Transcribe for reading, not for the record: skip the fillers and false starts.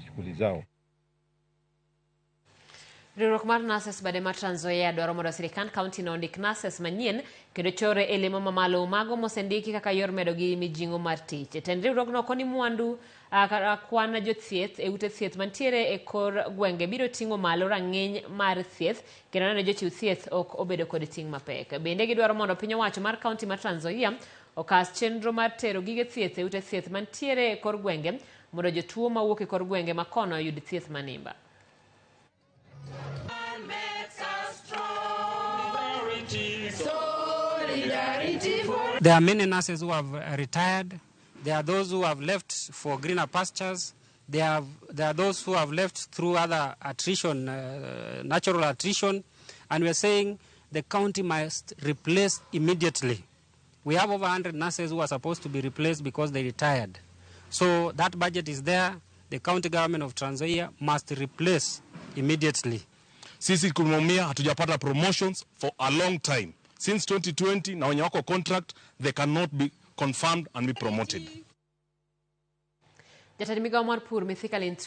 shughuli zao. Riwruok mar nurses bade mar Nzoia dwaro mondo sirkal kauntino ondik nurses manyien kendo chore e lemo mamalo mago mosendiki kaka yor medo gi mijingo mar tich. Jatend riwruogno koni mwandu kwan jothieth e ute thieth mantiere e kor gwenge biro ting'o malo rang'iny mar thieth kendo neno jochiw thieth ok obedo kod ting' mapek. Bende gidwaro mondo piny owacho mar kaunti mar Nzoia okas chenro mar tero gige thieth e ute thieth mantiere e kor gwenge mondo jotuo mawuok e kor gwenge makono yud thieth manimba. There are many nurses who have retired. There are those who have left for greener pastures. There are those who have left through other attrition, natural attrition. And we are saying the county must replace immediately. We have over 100 nurses who are supposed to be replaced because they retired. So that budget is there. The county government of Nzoia must replace immediately. Sisi kumumia hatujapata promotions for a long time. Since 2020, na wenye wako contract, they cannot be confirmed and be promoted. Jatend migao mar pur Mithika